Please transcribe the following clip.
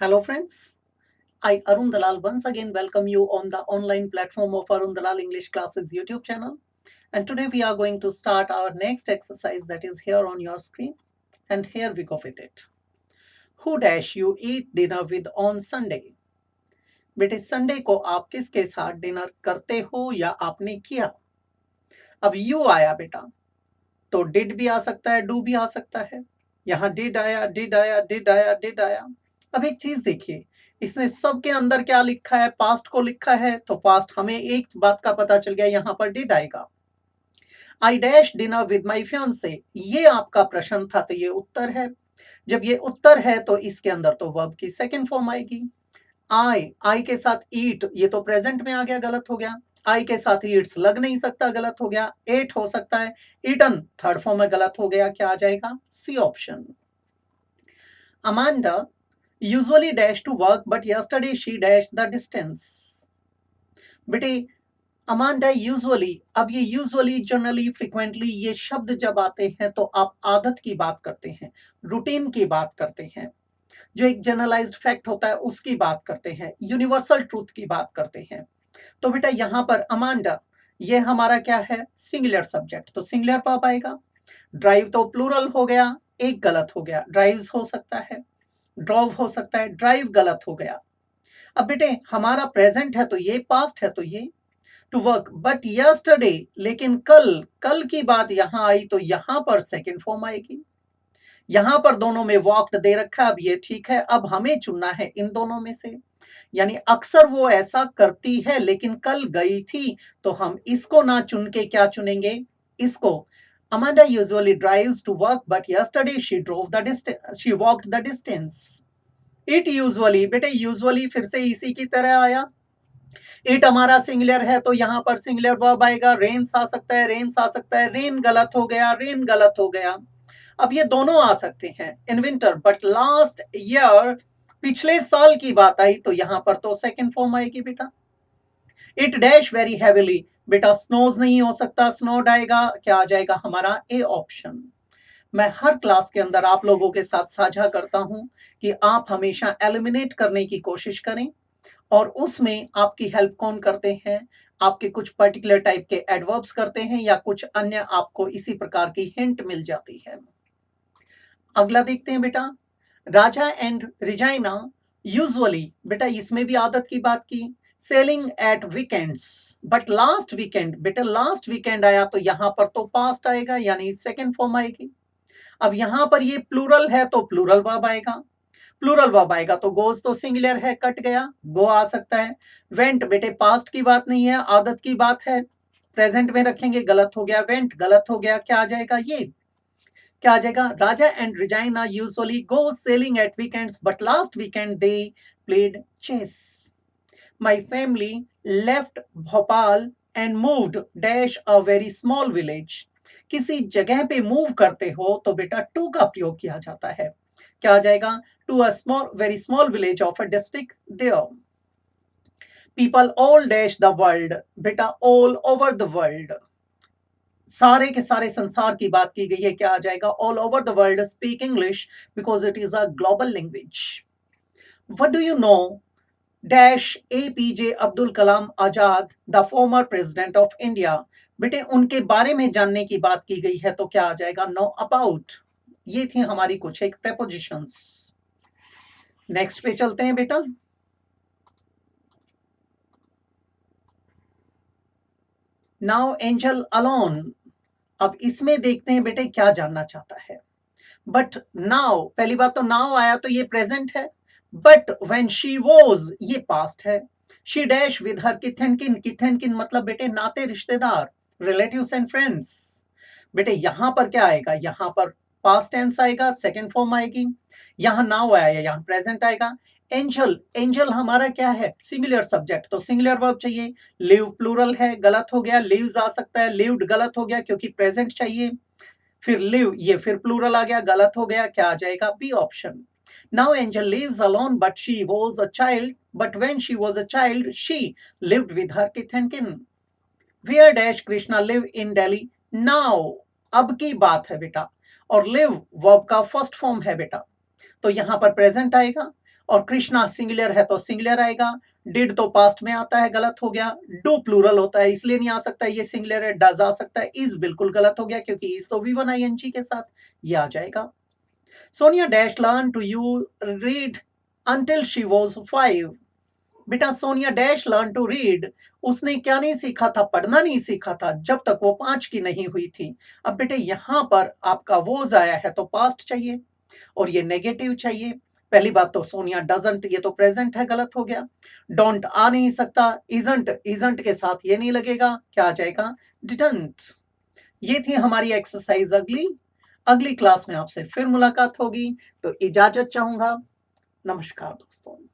Hello friends, I Arun Dalal once again welcome you on the online platform of Arun Dalal English Classes YouTube channel. And today we are going to start our next exercise that is here on your screen. And here we go with it. Who dash you eat dinner with on Sunday? बेटे Sunday को आप किसके साथ dinner करते हो या आपने किया? अब यू आया बेटा, तो डिड भी आ सकता है, डू भी आ सकता है। यहाँ डिड आया, डिड आया, डिड आया, डिड आया। अब एक चीज देखिए, इसने सबके अंदर क्या लिखा है, पास्ट को लिखा है, तो पास्ट हमें एक बात का पता चल गया, यहाँ पर डिड आएगा। I dash dinner with my fiance, ये आपका प्रश्न था तो ये उत्तर है। जब ये उत्तर है तो इसके अंदर तो वर्ब की सेकंड फॉर्म आएगी। आई के साथ ईट, ये तो प्रेजेंट में आ गया, गलत हो गया। आई के साथ ईट्स लग नहीं सकता, गलत हो गया। एट हो सकता है, ईटन थर्ड फॉर्म में गलत हो गया, क्या आ जाएगा? C option. Amanda usually dash to work but yesterday she dash the distance. बेटे अमांडा यूजुअली, अब ये यूजुअली, जनरली, फ्रिक्वेंटली, ये शब्द जब आते हैं तो आप आदत की बात करते हैं, रूटीन की बात करते हैं, जो एक जनरलाइज्ड फैक्ट होता है उसकी बात करते हैं, यूनिवर्सल ट्रूथ की बात करते हैं। तो बेटा यहाँ पर अमांडा, ये हमारा क्या है? सिंगुलर सब्जेक्ट, तो सिंगुलर वर्ब आएगा। ड्राइव तो प्लूरल हो गया, एक गलत हो गया, ड्राइव्स हो सकता है, ड्रॉव हो सकता है, ड्राइव गलत हो गया। अब बेटे हमारा प्रेजेंट है तो ये, पास्ट है तो ये टू वर्क, बट यस्टरडे, लेकिन कल, कल की बात यहाँ आई तो यहाँ पर सेकंड फॉर्म आएगी। यहाँ पर दोनों में वॉक्ड दे रखा है, अब ये ठीक है, अब हमें चुनना है इन दोनों में से। यानी अक्सर वो ऐसा करती है लेकिन कल गई थी, तो हम इसको ना चुन के क्या चुनेंगे? इसको। Amanda usually drives to work but yesterday she drove the distance, she walked the distance. It usually, बेटे यूजुअली फिर से इसी की तरह आया। इट हमारा सिंगुलर है तो यहाँ पर सिंगुलर वर्ब आएगा। रेन्स आ सकता है, रेन्स आ सकता है, रेन गलत हो गया, रेन गलत हो गया। अब ये दोनों आ सकते हैं in winter, but last year, पिछले साल की बात आई तो यहाँ पर तो सेकंड फॉर्म आएगी बेटा। इट डैश वेरी हैवीली, बेटा स्नोज नहीं हो सकता, स्नोड आएगा, क्या आ जाएगा हमारा? A option. मैं हर क्लास के अंदर आप लोगों के साथ साझा करता हूं कि आप हमेशा एलिमिनेट करने की कोशिश करें, और उसमें आपकी हेल्प कौन करते हैं? आपके कुछ पर्टिकुलर टाइप के एडवर्ब्स करते हैं या कुछ अन्य आपको इसी प्रकार की हिंट मिल जाती है। अगला देखते हैं बेटा, राजा एंड रिजाइना यूजुअली, बेटा इसमें भी आदत की बात की, selling at weekends, but last weekend, बेटा लास्ट वीकेंड आया तो यहाँ पर तो पास्ट आएगा, यानी सेकंड फॉर्म आएगी। अब यहाँ पर ये प्लूरल है तो प्लूरल वर्ब आएगा, प्लूरल वर्ब आएगा तो गोज तो सिंगुलर है, कट गया, गो आ सकता है। वेंट, बेटे पास्ट की बात नहीं है, आदत की बात है, प्रेजेंट में रखेंगे, गलत हो गया, वेंट गलत हो गया, क्या आ जाएगा? ये क्या आ जाएगा? Raja and Regina usually go sailing at weekends but last weekend they played chess. My family left Bhopal and moved dash a very small village. किसी जगह पे मूव करते हो तो बेटा टू का प्रयोग किया जाता है, क्या आ जाएगा? To a small, very small village of a district there. People all dash the world, बेटा ऑल ओवर द वर्ल्ड, सारे के सारे संसार की बात की गई है, क्या आ जाएगा? All over the world speak English because it is a global language. What do you know dash APJ Abdul Kalam Azad the former president of India. बेटे उनके बारे में जानने की बात की गई है तो क्या आ जाएगा? Know about. ये थी हमारी कुछ एक प्रेपोजिशंस। नेक्स्ट पे चलते हैं बेटा। नाउ एंजल अलोन, अब इसमें देखते हैं बेटे क्या जानना चाहता है। बट नाउ, पहली बात तो नाउ आया तो ये प्रेजेंट है, बट व्हेन शी वॉज ये पास्ट है। शी डैश विद हर किथन किन मतलब बेटे नाते रिश्तेदार, रिलेटिव्स एंड फ्रेंड्स। बेटे यहां पर क्या आएगा? यहां पर पास्ट टेंस आएगा, सेकंड फॉर्म आएगी। यहां नाउ आया, यहां प्रेजेंट आएगा। एंजल, एंजल हमारा क्या है? सिंगुलर सब्जेक्ट, तो सिंगुलर वर्ब चाहिए। लिव प्लूरल है, गलत हो गया, लिव्स आ सकता है, लिव्ड गलत हो गया क्योंकि प्रेजेंट चाहिए। फिर लिव, ये फिर प्लूरल आ गया, गलत हो गया, क्या आ जाएगा? B option. Now Angel lives alone but she was a child, but when she was a child she lived with her kith and kin. Where dash Krishna live in Delhi now, अब की बात है बेटा, और लिव वर्ब का first form है बेटा, तो यहां पर प्रेजेंट आएगा। और कृष्णा सिंगुलर है तो सिंगुलर आएगा, डिड तो पास्ट में आता है, गलत हो गया, डू प्लूरल होता है इसलिए नहीं आ सकता, ये सिंगुलर है, डज आ सकता है, इज बिल्कुल गलत हो गया क्योंकि इज तो V1 ing के साथ, ये आ जाएगा। Sonia dash learn to you read until she was 5। बेटा Sonia dash learn to read, उसने क्या नहीं सीखा था, पढ़ना नहीं सीखा था जब तक वो 5 की नहीं हुई थी। अब बेटे यहाँ पर आपका वोज आया है तो पास्ट चाहिए और ये नेगेटिव चाहिए। पहली बात तो सोनिया डजंट, ये तो प्रेजेंट है, गलत हो गया। डोंट आ नहीं सकता, इजंट, इजंट के साथ ये नहीं लगेगा, क्या आ जाएगा, डिडंट। ये थी हमारी एक्सरसाइज। अगली क्लास में आपसे फिर मुलाकात होगी, तो इजाजत चाहूंगा। नमस्कार दोस्तों।